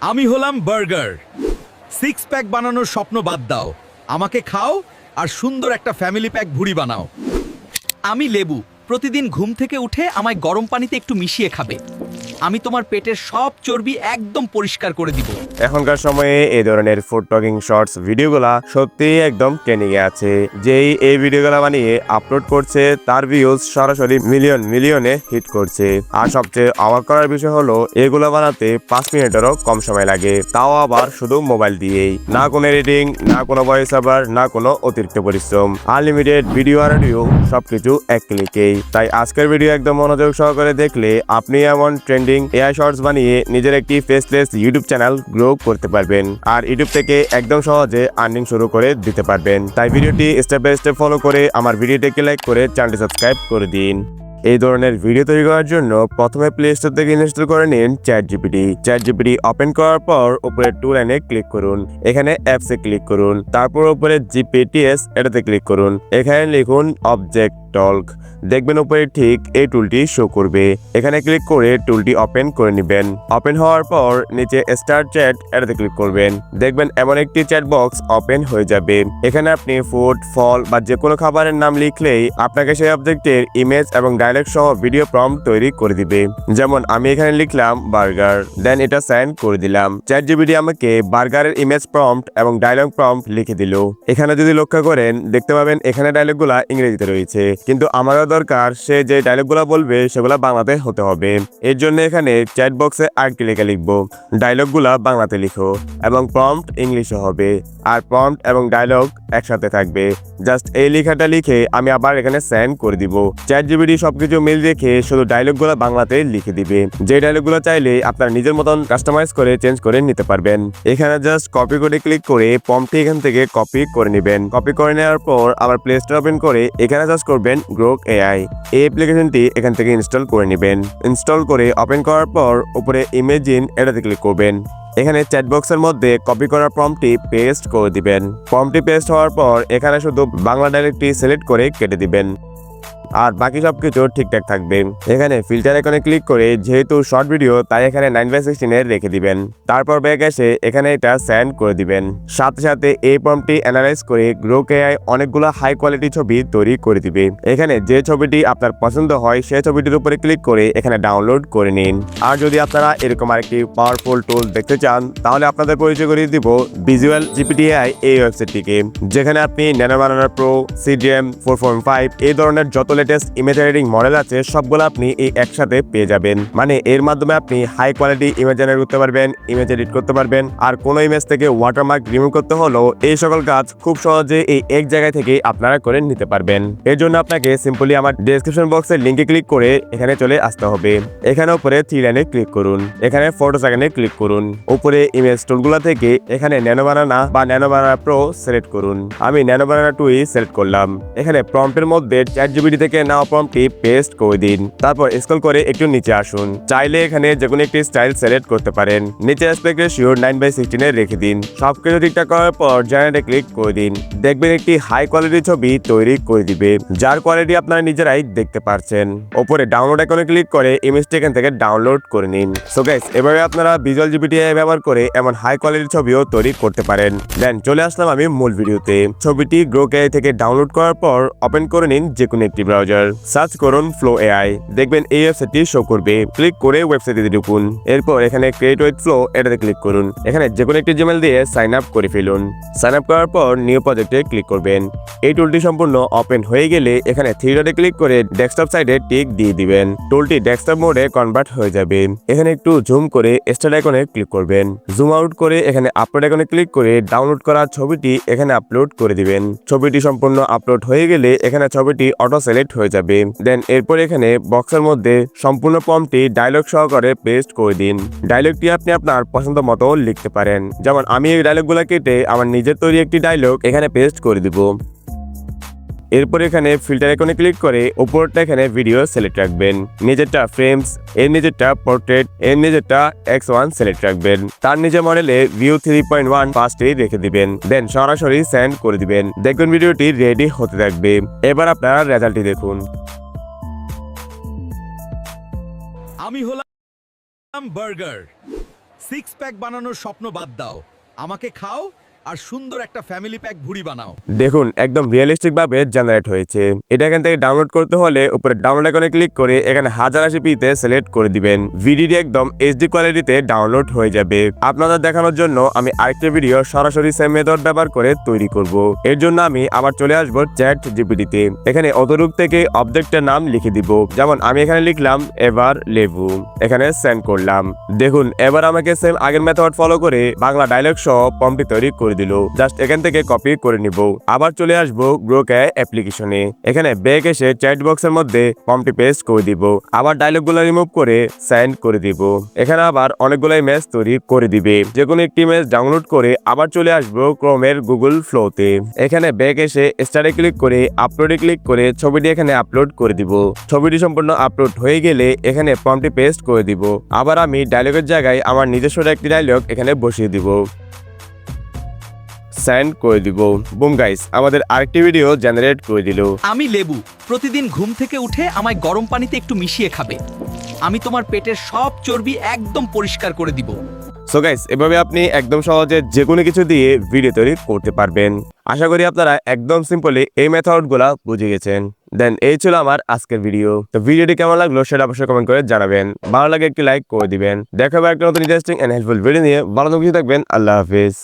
আমি হলাম burger. Six pack বানানোর স্বপ্ন বাদ দাও, আমাকে খাও আর সুন্দর একটা ফ্যামিলি প্যাক ভুড়ি বানাও। আমি লেবু, প্রতিদিন ঘুম থেকে উঠে আমায় গরম পানিতে একটু মিশিয়ে খাবে। আমি তোমার পেটের সব চর্বি একদম পরিষ্কার করে দিব। এখনকার সময়ে এই ধরনের ফুড টকিং শর্টস ভিডিওগুলা সত্যিই একদম ট্রেন্ডিং এ আছে। যেই এই ভিডিওগুলা বানিয়ে আপলোড করছে তার ভিউজ সরাসরি মিলিয়নে হিট করছে। আর সবচেয়ে অবাক করার বিষয় হলো এগুলো বানাতে 5 মিনিটেরও কম সময় লাগে, তাও আবার শুধু মোবাইল দিয়েই। না কোনো এডিটিং, না কোনো ভয়েস ওভার, না কোনো অতিরিক্ত পরিশ্রম, আনলিমিটেড ভিডিও আর অডিও সবকিছু এক ক্লিকেই। তাই আজকের ভিডিও একদম মনোযোগ সহকারে দেখলে আপনি এমন ট্রেন্ডিং এআই শর্টস বানিয়ে নিজের একটি ফেসলেস ইউটিউব চ্যানেল গ্রো করতে পারবেন আর ইউটিউব থেকে একদম সহজে আর্নিং শুরু করে দিতে পারবেন। তাই ভিডিওটি স্টেপ বাই স্টেপ ফলো করে আমার ভিডিওটিকে লাইক করে চ্যানেলটি সাবস্ক্রাইব করে দিন। এই ধরনের ভিডিও তৈরি করার জন্য প্রথমে প্লে স্টোর থেকে ইনস্টল করে নিন চ্যাটজিপিটি ওপেন করার পর উপরে টু লাইনে ক্লিক করুন, এখানে অ্যাপসে ক্লিক করুন, তারপর উপরে জিপিটিএস এটাতে ক্লিক করুন, এখানে লিখুন অবজেক্ট টল্ক। দেখবেন উপরে ঠিক এই টুলটি শো করবে, এখানে ক্লিক করে টুলটি ওপেন করে নেবেন। ওপেন হওয়ার পর নিচে স্টার্ট চ্যাট এটাতে ক্লিক করবেন, দেখবেন এমন একটি চ্যাট বক্স ওপেন হয়ে যাবে। এখানে আপনি ফুড, ফল বা যে কোনো খাবারের নাম লিখলেই আপনাকে সেই অবজেক্টের ইমেজ এবং ডায়লগ সহ ভিডিও প্রম্পট তৈরি করে দিবে। যেমন আমি এখানে লিখলাম বার্গার, দেন এটা সেন্ড করে দিলাম। চ্যাটজিপিটি আমাকে বার্গারের ইমেজ প্রম্পট এবং ডায়লগ প্রম্পট লিখে দিল। এখানে যদি লক্ষ্য করেন দেখতে পাবেন এখানে ডায়লগগুলা ইংরেজিতে রয়েছে, কিন্তু আমারও দরকার সে যে ডায়লগগুলা বলবে সেগুলা বাংলাতে হতে হবে। এর জন্য এখানে চ্যাট বক্সে আরেকটি লেখা লিখবো, ডায়লগগুলা বাংলাতে লিখো এবং প্রম্পট ইংলিশে হবে। আর প্রম্পট এবং ডায়লগ একসাথে থাকবে। জাস্ট এই লেখাটা লিখে আমি আবার এখানে সেন্ড করে দিব। চ্যাটজিপিটি সবকিছু মিল রেখে শুধু ডায়লগগুলো বাংলাতে লিখে দিবে। যে ডায়লগগুলো চাইলে আপনার নিজের মতন কাস্টমাইজ করে চেঞ্জ করে নিতে পারবেন। এখানে জাস্ট কপি করে ক্লিক করে প্রম্পটটি এখান থেকে কপি করে নেবেন। কপি করে নেওয়ার পর আবার প্লে স্টোর ওপেন করে এখানে জাস্ট করবেন গ্রোক এআই। এই অ্যাপ্লিকেশনটি এখান থেকে ইনস্টল করে নেবেন। ইনস্টল করে ওপেন করার পর উপরে ইমেজিন এটাতে ক্লিক করবেন। এখানে চ্যাট বক্সের মধ্যে কপি করা প্রম্পটটি পেস্ট করে দিবেন। প্রম্পটটি পেস্ট হওয়ার পর এখানে শুধু বাংলা ডায়লগটি সিলেক্ট করে কেটে দিবেন আর বাকি সবকিছু ঠিকঠাক থাকবে। এখানে ফিল্টার আইকনে ক্লিক করে যেহেতু শর্ট ভিডিও তাই এখানে 9:16 রেখে দিবেন। তারপর ব্যাক এসে এখানে এটা সেন্ড করে দিবেন। সাথে সাথে এই প্রম্পটটি অ্যানালাইজ করে গ্রোক এআই অনেকগুলো হাই কোয়ালিটি ছবি তৈরি করে দিবে। এখানে যে ছবিটি আপনার পছন্দ হয় সেই ছবিটির উপরে ক্লিক করে এখানে ডাউনলোড করে নিন। আর যদি আপনারা এরকম আরেকটি পাওয়ারফুল টুল দেখতে চান তাহলে আপনাদের পরিচয় করিয়ে দিব ভিজুয়াল জিপিটি এআই এই ওয়েবসাইটটিকে, যেখানে আপনি ন্যানো বানানার প্রো, সিডিএম 4.5 এই ধরনের যত লেটেস্ট ইমেজ এডিটিং মডেল আছে সবগুলো আপনি এই একসাথে পেয়ে যাবেন। মানে এর মাধ্যমে আপনি হাই কোয়ালিটি ইমেজ জেনারেট করতে পারবেন, ইমেজ এডিট করতে পারবেন, আর কোনো ইমেজ থেকে ওয়াটারমার্ক রিমুভ করতে হলো এই সকল কাজ খুব সহজে এই এক জায়গা থেকে আপনারা করে নিতে পারবেন। এর জন্য আপনাকে সিম্পলি আমার ডেসক্রিপশন বক্সের লিংকে ক্লিক করে এখানে চলে আসতে হবে। এখানে উপরে থ্রি লাইনে ক্লিক করুন, এখানে ফটোস আইকনে ক্লিক করুন, উপরে ইমেজ টুলগুলো থেকে এখানে ন্যানো বানানা বা ন্যানো বানানা প্রো সিলেক্ট করুন। আমি ন্যানো বানানা 2 সিলেক্ট করলাম। এখানে প্রম্পটের মধ্যে চ্যাটজিপিটি থেকে নাও প্রম্পটটি পেস্ট করে দিন। তারপর স্ক্রল করে একটু নিচে আসুন, চাইলে এখানে যে কোনো একটি স্টাইল সিলেক্ট করতে পারেন। নিচে অ্যাসপেক্ট রেশিও 9:16 রেখে দিন। সবকিছু ঠিকঠাক করার পর জেনারেটে ক্লিক করে দিন। দেখবেন একটি হাই কোয়ালিটির ছবি তৈরি করে দিবে, যার কোয়ালিটি আপনারা নিজেরাই দেখতে পারছেন। উপরে ডাউনলোড আইকনে ক্লিক করে ইমেজটি এখান থেকে ডাউনলোড করে নিন। সো গাইস, এভাবে আপনারা ভিজুয়াল জিপিটি এআই ব্যবহার করে এমন হাই কোয়ালিটির ছবিও তৈরি করতে পারেন। দেন চলে আসলাম আমি মূল ভিডিওতে। ছবিটি গ্রোক এআই থেকে ডাউনলোড করার পর ওপেন করে নিন যে কোনো একটি ব্রাউজার, সার্চ করুন ফ্লো এআই, দেখবেন এই ওয়েবসাইটটি শো করবে। ক্লিক করে ওয়েবসাইটে ঢুকুন। এরপর এখানে ক্রিয়েট উইথ ফ্লো এটাতে ক্লিক করুন। এখানে যে কোনো একটি জিমেল দিয়ে সাইন আপ করে ফেলুন। সাইন আপ করার পর নিউ প্রজেক্টে ক্লিক করবেন। এই টুলটি সম্পূর্ণ ওপেন হয়ে গেলে এখানে থ্রি ডটে ক্লিক করে ডেস্কটপ সাইডে টিক দিয়ে দিবেন। টুলটি ডেস্কটপ মোডে কনভার্ট হয়ে যাবে। এখানে একটু জুম করে স্টার্ট আইকনে ক্লিক করবেন। জুম আউট করে এখানে আপলোড আইকনে ক্লিক করে ডাউনলোড করা ছবিটি এখানে আপলোড করে দিবেন। ছবিটি সম্পূর্ণ আপলোড হয়ে গেলে এখানে ছবিটি অটো সিলেক্ট হয়ে যাবে। দেন এরপর এখানে বক্সের মধ্যে সম্পূর্ণ প্রম্পটটি ডায়লগ সহকারে পেস্ট করে দিন। ডায়লগটি আপনি আপনার পছন্দ মতো লিখতে পারেন। যেমন আমি এই ডায়লগগুলো কেটে আমার নিজের তৈরি একটি ডায়লগ এখানে পেস্ট করে দিব। এরপর এখানে ফিল্টার আইকনে ক্লিক করে উপরটা এখানে ভিডিও সিলেক্ট রাখবেন। নিচেরটা ফ্রেমস, এর নিচেরটা পোর্ট্রেট, এর নিচেরটা X1 সিলেক্ট রাখবেন। তার নিচে মডেলে ভিউ 3.1 ফার্স্টেই রেখে দিবেন। দেন সরাসরি সেন্ড করে দিবেন। দেখবেন ভিডিওটি রেডি হতে থাকবে। এবার আপনারা রেজাল্টটি দেখুন। আমি হলাম বার্গার। সিক্স প্যাক বানানোর স্বপ্ন বাদ দাও, আমাকে খাও আর সুন্দর একটা ফ্যামিলি প্যাক ভুড়ি বানাও। দেখুন একদম রিয়েলিস্টিক ভাবে জেনারেট হয়েছে। এটা এখান থেকে ডাউনলোড করতে হলে উপরে ডাউনলোড আইকনে ক্লিক করে এখানে 1080p-তে সিলেক্ট করে দিবেন। ভিডিওটি একদম এইচডি কোয়ালিটিতে ডাউনলোড হয়ে যাবে। আপনাদের দেখানোর জন্য আমি আরেকটা ভিডিও সরাসরি সেম মেথড ব্যবহার করে তৈরি করব। এর জন্য আমি আবার চলে আসব চ্যাট জিপিটিতে। এখানে অতরূপ থেকে অবজেক্টের নাম লিখে দিব। যেমন আমি এখানে লিখলাম এবার লেবু, এখানে সেন্ড করলাম। দেখুন এবার আমাকে সেম আগের মেথড ফলো করে বাংলা ডায়লগ সহ প্রম্পট তৈরি করে দিল। জাস্ট এখান থেকে কপি করে নিব। আবার চলে আসবো গ্রোকে অ্যাপ্লিকেশনে। এখানে ব্যাক এসে চ্যাট বক্সের মধ্যে প্রম্পট পেস্ট করে দিব। আবার ডায়লগগুলো রিমুভ করে সেন্ড করে দিব। এখানে আবার অনেকগুলো ইমেজ তৈরি করে দিবে। যে কোনো একটি ইমেজ ডাউনলোড করে আবার চলে আসবো ক্রোমের গুগল ফ্লোতে। এখানে ব্যাক এসে স্টারে ক্লিক করে আপলোডে ক্লিক করে ছবিটি এখানে আপলোড করে দিব। ছবিটি সম্পূর্ণ আপলোড হয়ে গেলে এখানে প্রম্পট পেস্ট করে দিব। আবার আমি ডায়লগের জায়গায় আমার নিজস্ব একটি ডায়লগ এখানে বসিয়ে দিব, সেন্ড করে দিব। বুম গাইস, আমাদের আরেকটি ভিডিও জেনারেট করে দিল। আমি লেবু, প্রতিদিন ঘুম থেকে উঠে আমায় গরম পানিতে একটু মিশিয়ে খাবে। আমি তোমার পেটের সব চর্বি একদম পরিষ্কার করে দিব। সো গাইস, এভাবে আপনি একদম সহজে যে কোনো কিছু দিয়ে ভিডিও তৈরি করতে পারবেন। আশা করি আপনারা একদম সিম্পলি এই মেথডগুলো বুঝে গেছেন। দেন এই ছিল আমার আজকের ভিডিও। তো ভিডিওটি কেমন লাগলো সেটা অবশ্যই কমেন্ট করে জানাবেন। ভালো লাগে একটি লাইক করে দিবেন। দেখা হবে একটা নতুন ইন্টারেস্টিং এন্ড হেল্পফুল ভিডিও নিয়ে। ভালো থাকবেন। আল্লাহ হাফেজ।